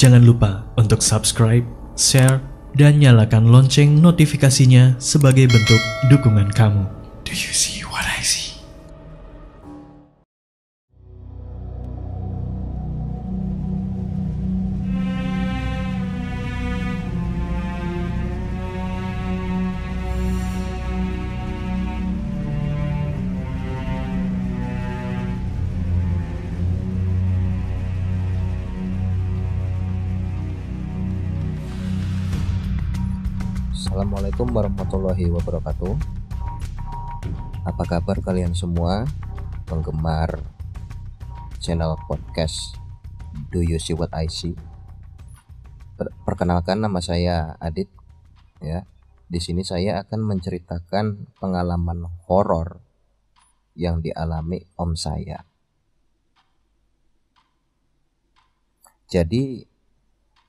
Jangan lupa untuk subscribe, share, dan nyalakan lonceng notifikasinya sebagai bentuk dukungan kamu. Do you see what I see? Assalamualaikum warahmatullahi wabarakatuh. Apa kabar kalian semua penggemar channel podcast Do You See What I See? Perkenalkan, nama saya Adit ya. Di sini saya akan menceritakan pengalaman horor yang dialami om saya. Jadi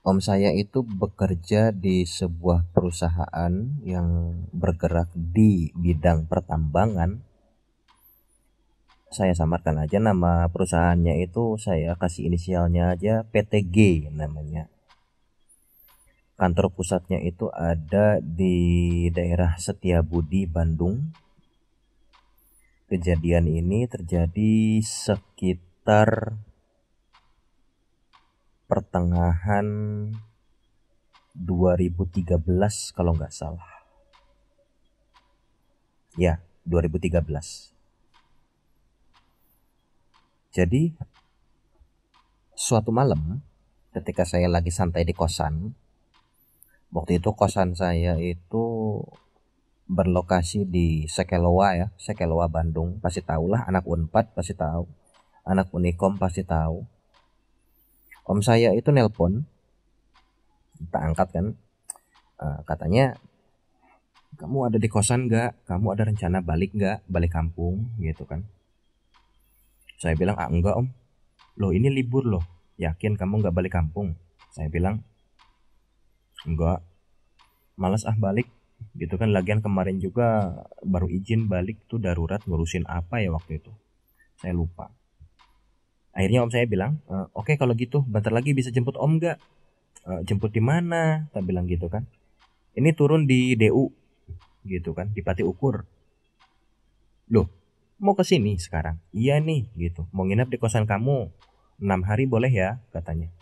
om saya itu bekerja di sebuah perusahaan yang bergerak di bidang pertambangan. Saya samarkan aja nama perusahaannya itu, saya kasih inisialnya aja PTG namanya. Kantor pusatnya itu ada di daerah Setiabudi, Bandung. Kejadian ini terjadi sekitar pertengahan 2013 kalau nggak salah. Ya, 2013. Jadi suatu malam ketika saya lagi santai di kosan, waktu itu kosan saya itu berlokasi di Sekeloa ya, Sekeloa Bandung, pasti tahulah, anak Unpad pasti tahu, anak Unikom pasti tahu. Om saya itu nelpon, kita angkat kan, katanya, kamu ada di kosan nggak? Kamu ada rencana balik nggak? Balik kampung gitu kan? Saya bilang, enggak om. Loh ini libur loh, yakin kamu nggak balik kampung? Saya bilang, enggak, malas balik gitu kan. Lagian kemarin juga baru izin balik tuh darurat, ngurusin apa ya waktu itu, saya lupa. Akhirnya om saya bilang, oke kalau gitu bentar lagi bisa jemput om nggak? Jemput di mana? Kita bilang gitu kan. Ini turun di DU gitu kan, di Pati Ukur. Loh, mau ke sini sekarang? Iya nih gitu. Mau nginep di kosan kamu 6 hari boleh ya katanya.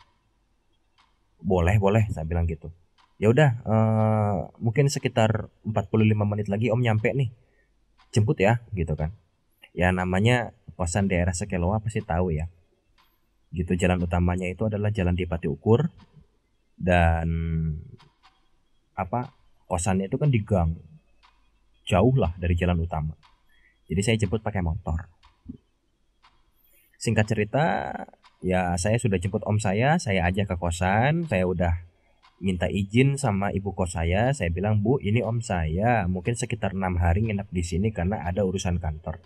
Boleh, saya bilang gitu. Ya udah, mungkin sekitar 45 menit lagi om nyampe nih. Jemput ya gitu kan. Ya namanya kosan daerah Sekeloa pasti tahu ya. Gitu, jalan utamanya itu adalah jalan di Pati Ukur, dan kosannya itu kan di gang, jauh lah dari jalan utama. Jadi saya jemput pakai motor. Singkat cerita, ya saya sudah jemput om saya ajak ke kosan. Saya udah minta izin sama ibu kos saya bilang, Bu ini om saya mungkin sekitar 6 hari nginep di sini karena ada urusan kantor.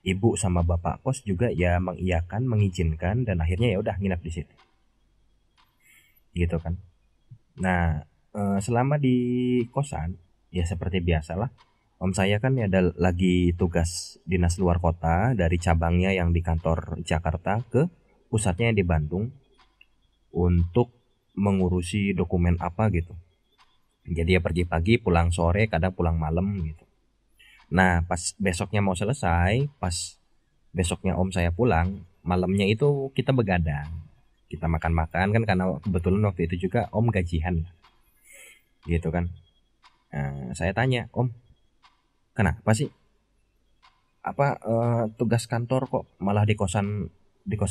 Ibu sama bapak kos juga ya mengiyakan, mengizinkan, dan akhirnya ya udah nginep di situ. Gitu kan. Nah, selama di kosan ya seperti biasalah. Om saya kan ada lagi tugas dinas luar kota dari cabangnya yang di kantor Jakarta ke pusatnya yang di Bandung untuk mengurusi dokumen apa gitu. Jadi ya pergi pagi, pulang sore, kadang pulang malam gitu. Nah pas besoknya mau selesai, pas besoknya om saya pulang, malamnya itu kita begadang, kita makan-makan kan, karena kebetulan waktu itu juga om gajian gitu kan. Nah, saya tanya, om kenapa sih tugas kantor kok malah di kosan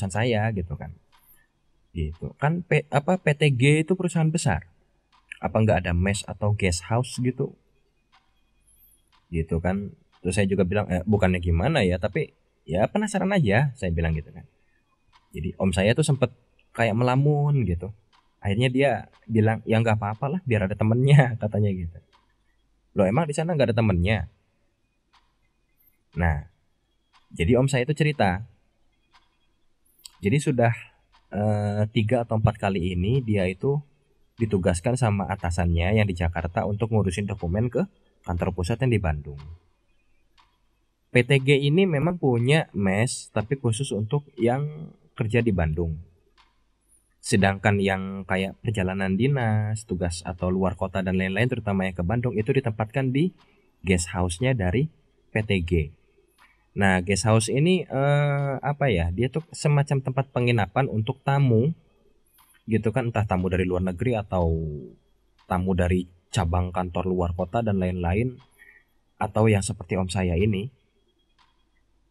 saya gitu kan. Gitu kan, PTG itu perusahaan besar, apa nggak ada mes atau guest house gitu kan. Terus saya juga bilang, bukannya gimana ya, tapi ya penasaran aja, saya bilang gitu kan. Jadi om saya tuh sempet kayak melamun gitu. Akhirnya dia bilang, ya nggak apa-apa lah, biar ada temennya katanya gitu. Loh emang di sana nggak ada temennya? Nah, jadi om saya itu cerita. Jadi sudah 3 atau 4 kali ini dia itu ditugaskan sama atasannya yang di Jakarta untuk ngurusin dokumen ke kantor pusat yang di Bandung. PTG ini memang punya mes tapi khusus untuk yang kerja di Bandung. Sedangkan yang kayak perjalanan dinas, tugas atau luar kota dan lain-lain, terutama yang ke Bandung, itu ditempatkan di guest house-nya dari PTG. Nah, guest house ini apa ya? Dia tuh semacam tempat penginapan untuk tamu, gitu kan, entah tamu dari luar negeri atau tamu dari cabang kantor luar kota dan lain-lain, atau yang seperti om saya ini.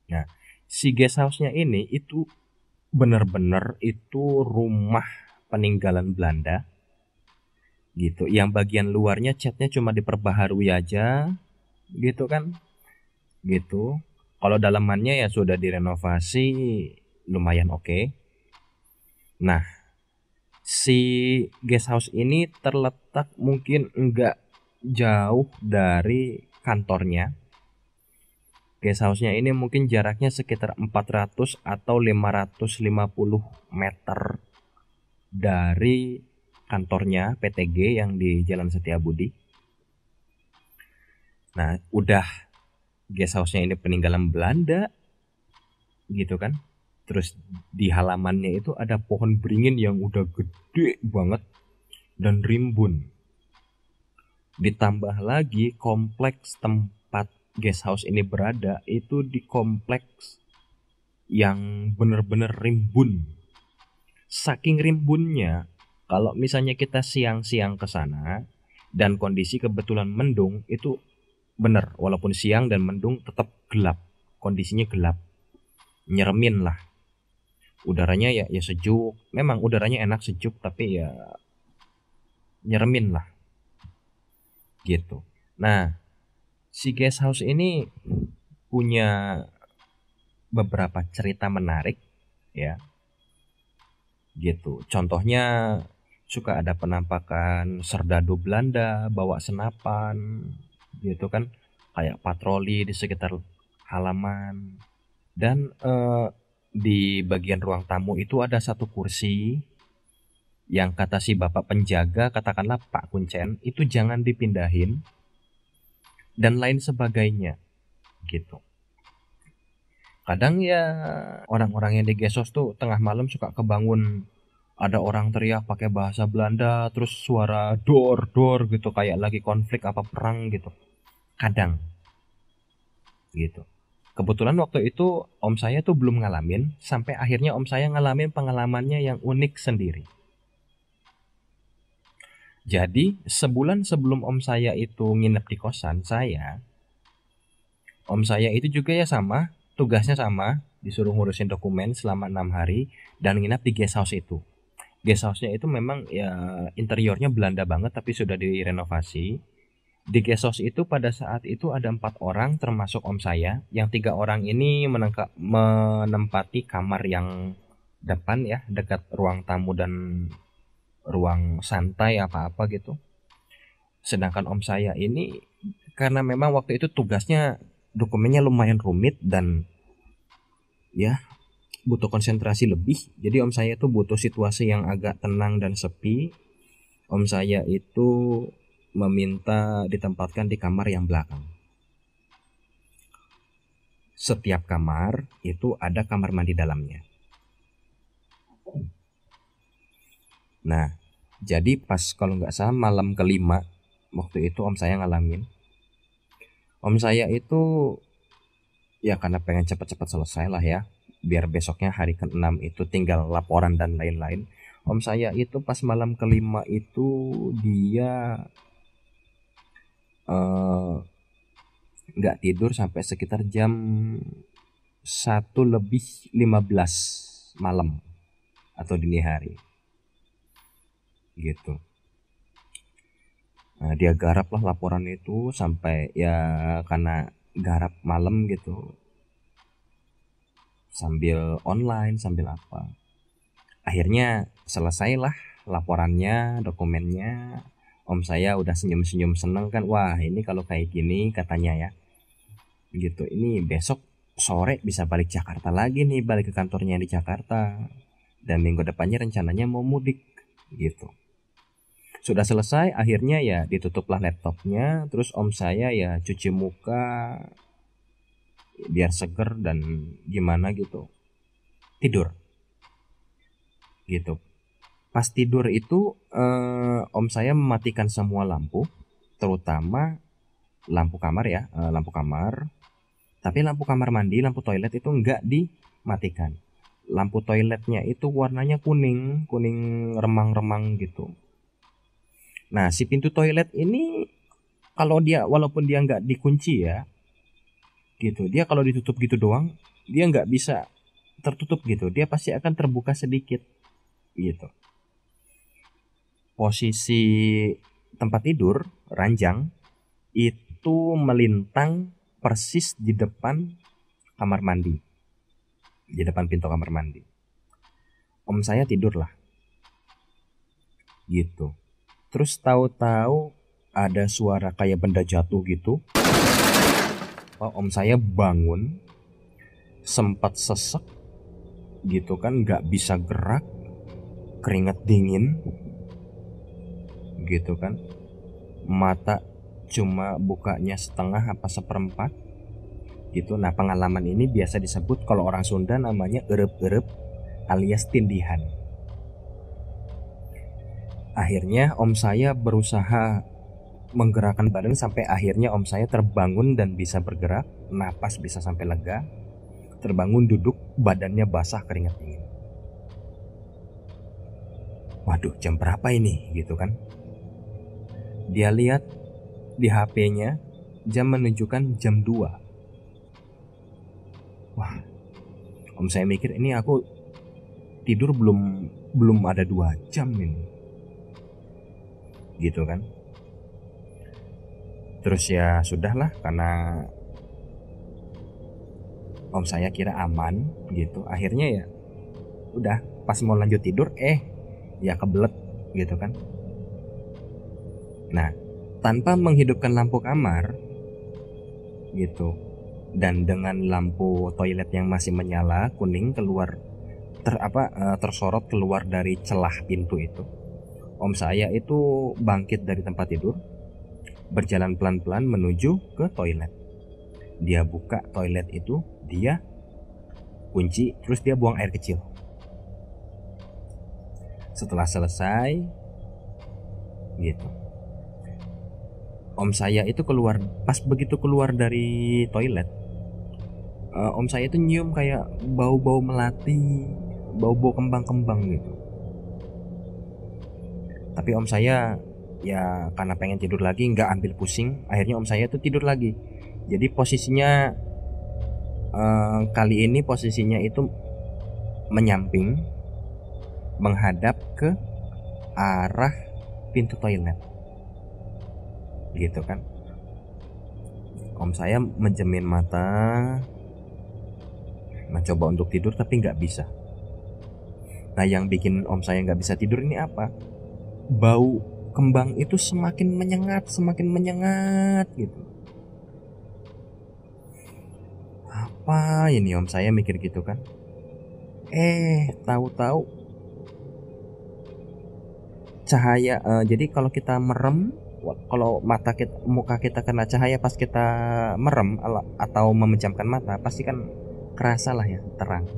Nah, si guest house-nya ini itu bener-bener itu rumah peninggalan Belanda gitu. Yang bagian luarnya catnya cuma diperbaharui aja gitu kan, gitu. Kalau dalamannya ya sudah direnovasi lumayan oke. Nah, si guest house ini terletak mungkin enggak jauh dari kantornya. Guest house-nya ini mungkin jaraknya sekitar 400 atau 550 meter dari kantornya PTG yang di Jalan Setiabudi. Nah, udah guest house-nya ini peninggalan Belanda gitu kan. Terus di halamannya itu ada pohon beringin yang udah gede banget dan rimbun. Ditambah lagi kompleks tempat guest house ini berada itu di kompleks yang bener-bener rimbun. Saking rimbunnya, kalau misalnya kita siang-siang ke sana dan kondisi kebetulan mendung, itu bener, walaupun siang dan mendung tetap gelap, kondisinya gelap, nyeremin lah. Udaranya ya sejuk, memang udaranya enak sejuk, tapi ya nyeremin lah gitu. Nah, si guest house ini punya beberapa cerita menarik ya gitu. Contohnya suka ada penampakan serdadu Belanda bawa senapan gitu kan, kayak patroli di sekitar halaman. Dan di bagian ruang tamu itu ada satu kursi yang kata si bapak penjaga, katakanlah Pak Kuncen, itu jangan dipindahin dan lain sebagainya gitu. Kadang ya orang-orang yang di Gesos tuh tengah malam suka kebangun, ada orang teriak pakai bahasa Belanda, terus suara dor dor gitu, kayak lagi konflik apa perang gitu. Kadang gitu. Kebetulan waktu itu om saya tuh belum ngalamin, sampai akhirnya om saya ngalamin pengalamannya yang unik sendiri. Jadi sebulan sebelum om saya itu nginep di kosan saya, om saya itu juga ya sama, tugasnya sama, disuruh ngurusin dokumen selama 6 hari dan nginep di guest house itu. Guest house-nya itu memang ya interiornya Belanda banget tapi sudah direnovasi. Di guest house itu pada saat itu ada 4 orang termasuk om saya. Yang 3 orang ini menempati kamar yang depan ya, dekat ruang tamu dan ruang santai apa-apa gitu. Sedangkan om saya ini karena memang waktu itu tugasnya dokumennya lumayan rumit dan ya butuh konsentrasi lebih. Jadi om saya tuh butuh situasi yang agak tenang dan sepi. Om saya itu meminta ditempatkan di kamar yang belakang. Setiap kamar itu ada kamar mandi dalamnya. Nah, jadi pas kalau nggak salah malam kelima waktu itu om saya ngalamin. Om saya itu ya karena pengen cepat-cepat selesai lah ya, biar besoknya hari ke-6 itu tinggal laporan dan lain-lain. Om saya itu pas malam kelima itu dia nggak tidur sampai sekitar jam 1:15 malam atau dini hari gitu. Nah, dia garap lah laporan itu sampai ya karena garap malam gitu, sambil online sambil apa. Akhirnya selesailah laporannya, dokumennya. Om saya udah senyum-senyum seneng kan, wah ini kalau kayak gini katanya ya gitu, ini besok sore bisa balik Jakarta lagi nih, balik ke kantornya di Jakarta, dan minggu depannya rencananya mau mudik gitu. Sudah selesai akhirnya ya ditutuplah laptopnya, terus om saya ya cuci muka biar seger dan gimana gitu, tidur gitu. Pas tidur itu om saya mematikan semua lampu, terutama lampu kamar ya, lampu kamar. Tapi lampu kamar mandi, lampu toilet itu enggak dimatikan. Lampu toiletnya itu warnanya kuning, kuning remang-remang gitu. Nah, si pintu toilet ini kalau dia, walaupun dia nggak dikunci ya, gitu, dia kalau ditutup gitu doang, dia nggak bisa tertutup gitu, dia pasti akan terbuka sedikit, gitu. Posisi tempat tidur, ranjang, itu melintang persis di depan kamar mandi, di depan pintu kamar mandi. Om saya tidur lah, gitu. Terus tahu-tahu ada suara kayak benda jatuh gitu. Om saya bangun, sempat sesek, gitu kan, nggak bisa gerak, keringat dingin, gitu kan, mata cuma bukanya setengah apa seperempat, gitu. Nah, pengalaman ini biasa disebut kalau orang Sunda namanya erep-erep alias tindihan. Akhirnya om saya berusaha menggerakkan badan sampai akhirnya om saya terbangun dan bisa bergerak, napas bisa sampai lega, terbangun duduk, badannya basah keringat dingin. Waduh, jam berapa ini, gitu kan. Dia lihat di HP-nya, jam menunjukkan jam 2. Wah, om saya mikir ini aku tidur belum ada 2 jam ini, gitu kan. Terus ya sudahlah, karena om saya kira aman gitu. Akhirnya ya udah, pas mau lanjut tidur ya kebelet, gitu kan. Nah, tanpa menghidupkan lampu kamar gitu, dan dengan lampu toilet yang masih menyala kuning keluar tersorot keluar dari celah pintu itu, om saya itu bangkit dari tempat tidur, berjalan pelan-pelan menuju ke toilet. Dia buka toilet itu, dia kunci, terus dia buang air kecil. Setelah selesai, gitu, om saya itu keluar. Pas begitu keluar dari toilet, om saya itu nyium kayak bau-bau melati, bau-bau kembang-kembang gitu. Tapi om saya ya karena pengen tidur lagi, nggak ambil pusing, akhirnya om saya tuh tidur lagi. Jadi posisinya kali ini posisinya itu menyamping, menghadap ke arah pintu toilet, gitu kan. Om saya menjemin mata, mencoba untuk tidur tapi nggak bisa. Nah, yang bikin om saya nggak bisa tidur ini apa? Bau kembang itu semakin menyengat gitu. Apa ini, om saya mikir gitu kan. Tahu-tahu cahaya, jadi kalau kita merem, kalau muka kita kena cahaya pas kita merem atau memejamkan mata, pasti kan kerasa lah ya terang,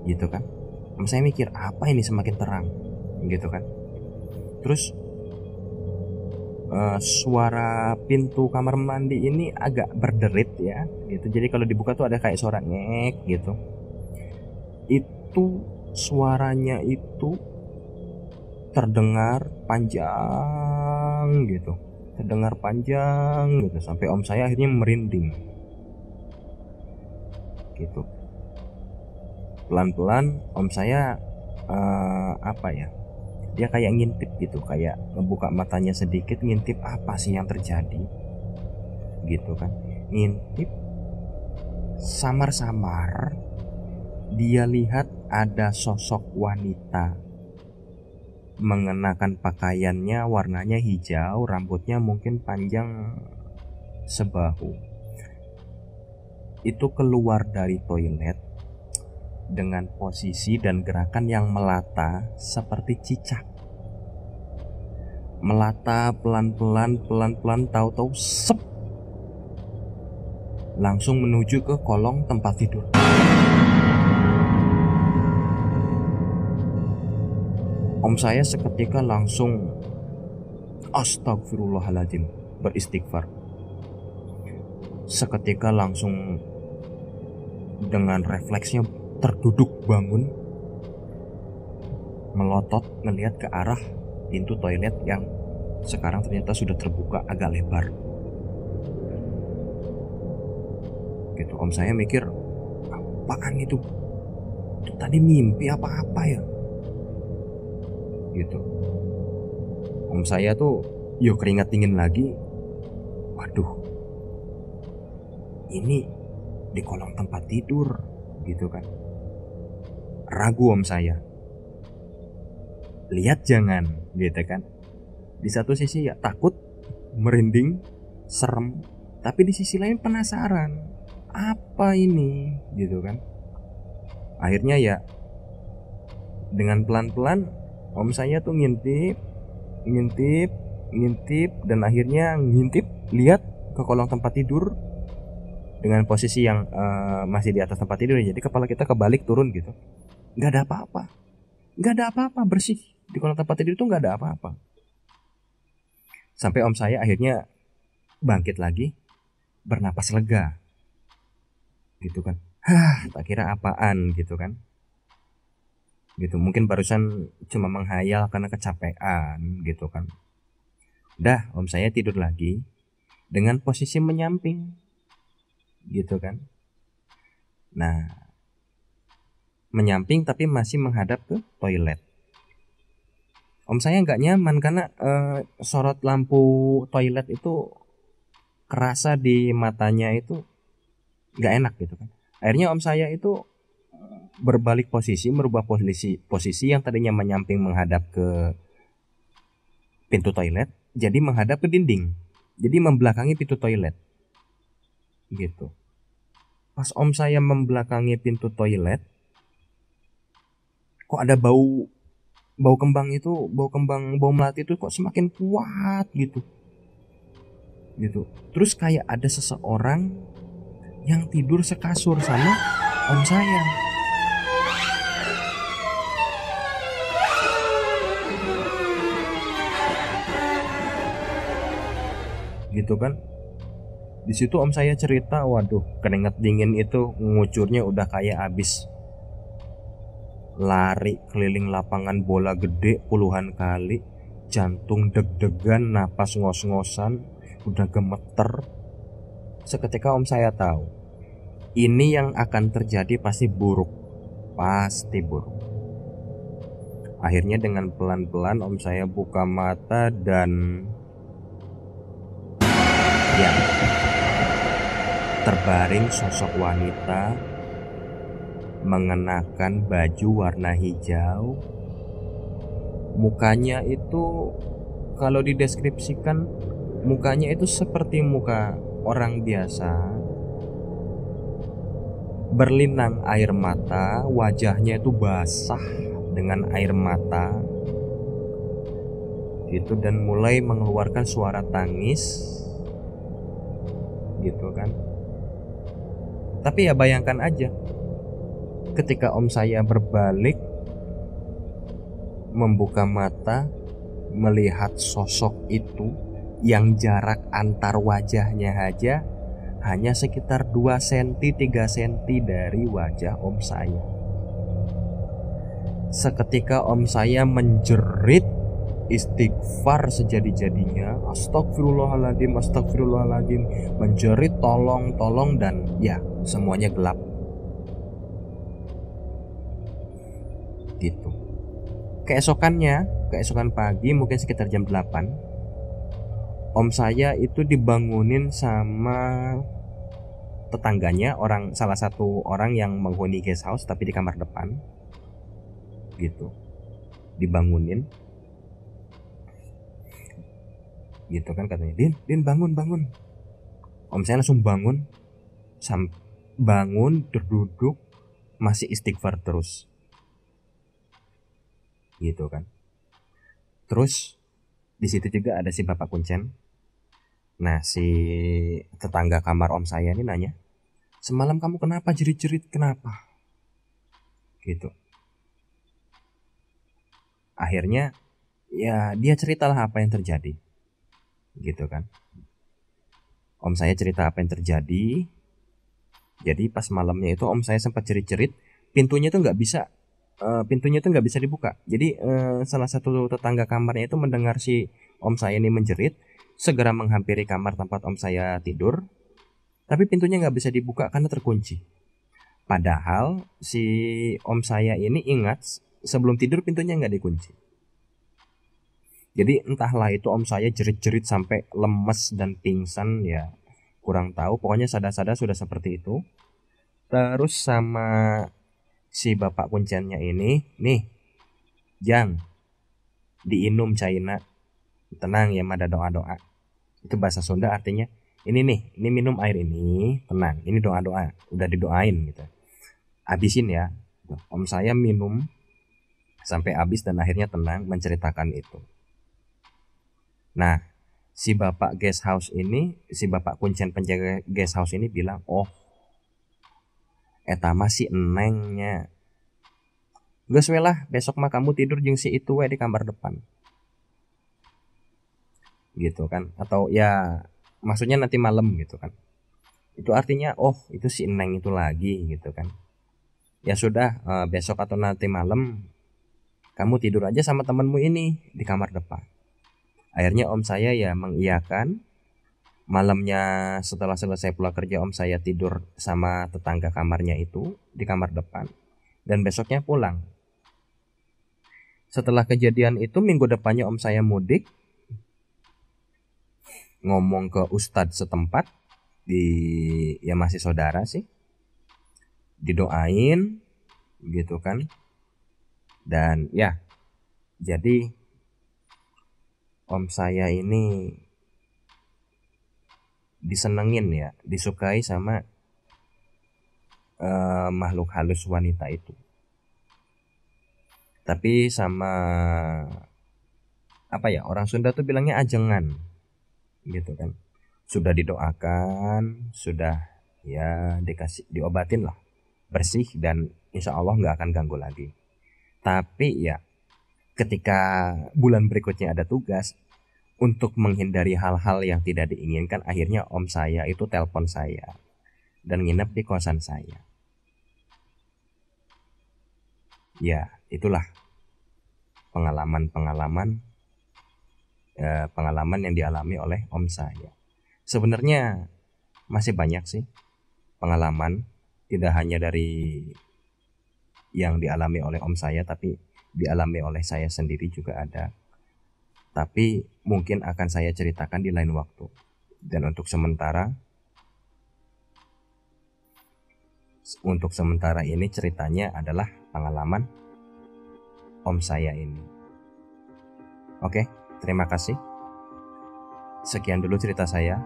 gitu kan. Om saya mikir apa ini semakin terang, gitu kan. Terus suara pintu kamar mandi ini agak berderit ya, gitu. Jadi kalau dibuka tuh ada kayak suara ngek gitu. Itu suaranya itu terdengar panjang gitu, sampai om saya akhirnya merinding, gitu. Pelan-pelan om saya dia kayak ngintip gitu, kayak ngebuka matanya sedikit, ngintip apa sih yang terjadi, gitu kan. Ngintip, samar-samar dia lihat ada sosok wanita mengenakan pakaiannya warnanya hijau, rambutnya mungkin panjang sebahu. Itu keluar dari toilet dengan posisi dan gerakan yang melata seperti cicak. Melata pelan-pelan, tahu-tahu sep, langsung menuju ke kolong tempat tidur. Om saya seketika langsung astagfirullahaladzim, beristighfar. Seketika langsung dengan refleksnya terduduk bangun, melotot ngelihat ke arah pintu toilet yang sekarang ternyata sudah terbuka agak lebar. Gitu. Om saya mikir, apaan itu? Tadi mimpi apa ya? Gitu. Om saya tuh keringat dingin lagi. Waduh, ini di kolong tempat tidur gitu kan. Ragu om saya, lihat jangan gitu kan. Di satu sisi ya takut, merinding, serem, tapi di sisi lain penasaran, apa ini gitu kan. Akhirnya ya dengan pelan-pelan om saya tuh ngintip dan akhirnya ngintip lihat ke kolong tempat tidur dengan posisi yang masih di atas tempat tidur. Jadi kepala kita kebalik turun gitu. Nggak ada apa-apa, bersih. Di kolong tempat tidur itu nggak ada apa-apa. Sampai om saya akhirnya bangkit lagi, bernapas lega gitu kan. Tak kira apaan gitu kan. Gitu, mungkin barusan cuma menghayal karena kecapean gitu kan. Dah, om saya tidur lagi dengan posisi menyamping gitu kan. Nah, menyamping tapi masih menghadap ke toilet. Om saya nggak nyaman karena sorot lampu toilet itu kerasa di matanya, itu nggak enak gitu kan. Akhirnya om saya itu berbalik posisi, merubah posisi yang tadinya menyamping menghadap ke pintu toilet jadi menghadap ke dinding, jadi membelakangi pintu toilet gitu. Pas om saya membelakangi pintu toilet, kok ada bau kembang itu, bau melati itu kok semakin kuat gitu. Terus kayak ada seseorang yang tidur sekasur sama om saya. Gitu kan. Di situ om saya cerita, waduh, keringat dingin itu ngucurnya udah kayak abis lari keliling lapangan bola gede puluhan kali, jantung deg-degan, napas ngos-ngosan, udah gemeter. Seketika om saya tahu ini yang akan terjadi pasti buruk. Akhirnya dengan pelan-pelan om saya buka mata dan ya, terbaring sosok wanita mengenakan baju warna hijau. Mukanya itu kalau dideskripsikan, mukanya itu seperti muka orang biasa, berlinang air mata, wajahnya itu basah dengan air mata gitu, dan mulai mengeluarkan suara tangis gitu kan. Tapi ya bayangkan aja, ketika om saya berbalik membuka mata melihat sosok itu yang jarak antar wajahnya aja hanya sekitar 2 cm 3 cm dari wajah om saya. Seketika om saya menjerit istighfar sejadi-jadinya, astagfirullahaladzim, menjerit tolong, dan ya semuanya gelap gitu. Keesokan pagi mungkin sekitar jam 8, om saya itu dibangunin sama tetangganya, salah satu orang yang menghuni guest house tapi di kamar depan gitu. Dibangunin gitu kan, katanya, Din bangun. Om saya langsung bangun, terduduk, masih istighfar terus gitu kan. Terus di situ juga ada si bapak kuncen. Nah, si tetangga kamar om saya ini nanya, semalam kamu kenapa jerit-jerit, kenapa gitu. akhirnya ya dia ceritalah apa yang terjadi, gitu kan. Om saya cerita apa yang terjadi. Jadi pas malamnya itu om saya sempat cerit-cerit, pintunya tuh nggak bisa dibuka. Jadi salah satu tetangga kamarnya itu mendengar si om saya ini menjerit, segera menghampiri kamar tempat om saya tidur, tapi pintunya nggak bisa dibuka karena terkunci. Padahal si om saya ini ingat sebelum tidur pintunya nggak dikunci. Jadi entahlah itu om saya jerit-jerit sampai lemes dan pingsan, ya kurang tahu. Pokoknya sadar-sadar sudah seperti itu. Terus sama si bapak kunciannya ini, nih, Jang, diinum caina, tenang ya, mada doa-doa. Itu bahasa Sunda artinya, ini nih, ini minum air ini, tenang, ini doa-doa, udah didoain gitu. Habisin ya. Om saya minum sampai habis dan akhirnya tenang menceritakan itu. Nah, si bapak guest house ini, si bapak kuncian penjaga guest house ini bilang, oh, eta mah si enengnya. Geus we lah, besok mah kamu tidur jeung si itu we di kamar depan. Gitu kan. Atau ya maksudnya nanti malam gitu kan. Itu artinya oh, itu si eneng itu lagi gitu kan. Ya sudah, besok atau nanti malam kamu tidur aja sama temanmu ini di kamar depan. Akhirnya om saya ya mengiyakan. Malamnya setelah selesai pulang kerja om saya tidur sama tetangga kamarnya itu di kamar depan. Dan besoknya pulang. Setelah kejadian itu minggu depannya om saya mudik. Ngomong ke ustadz setempat. Ya masih saudara sih. Didoain gitu kan. Dan ya jadi om saya ini disenengin ya, disukai sama makhluk halus wanita itu. Tapi sama apa ya, orang Sunda tuh bilangnya ajengan gitu kan. Sudah didoakan, sudah ya diobatin lah, bersih dan insya Allah nggak akan ganggu lagi. Tapi ya ketika bulan berikutnya ada tugas, untuk menghindari hal-hal yang tidak diinginkan, akhirnya om saya itu telepon saya dan nginep di kosan saya. Ya itulah pengalaman yang dialami oleh om saya. Sebenarnya masih banyak sih pengalaman, tidak hanya dari yang dialami oleh om saya, tapi dialami oleh saya sendiri juga ada. Tapi mungkin akan saya ceritakan di lain waktu. Dan untuk sementara ini ceritanya adalah pengalaman om saya ini. Oke, terima kasih. Sekian dulu cerita saya.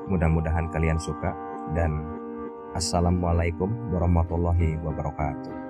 Mudah-mudahan kalian suka dan assalamualaikum warahmatullahi wabarakatuh.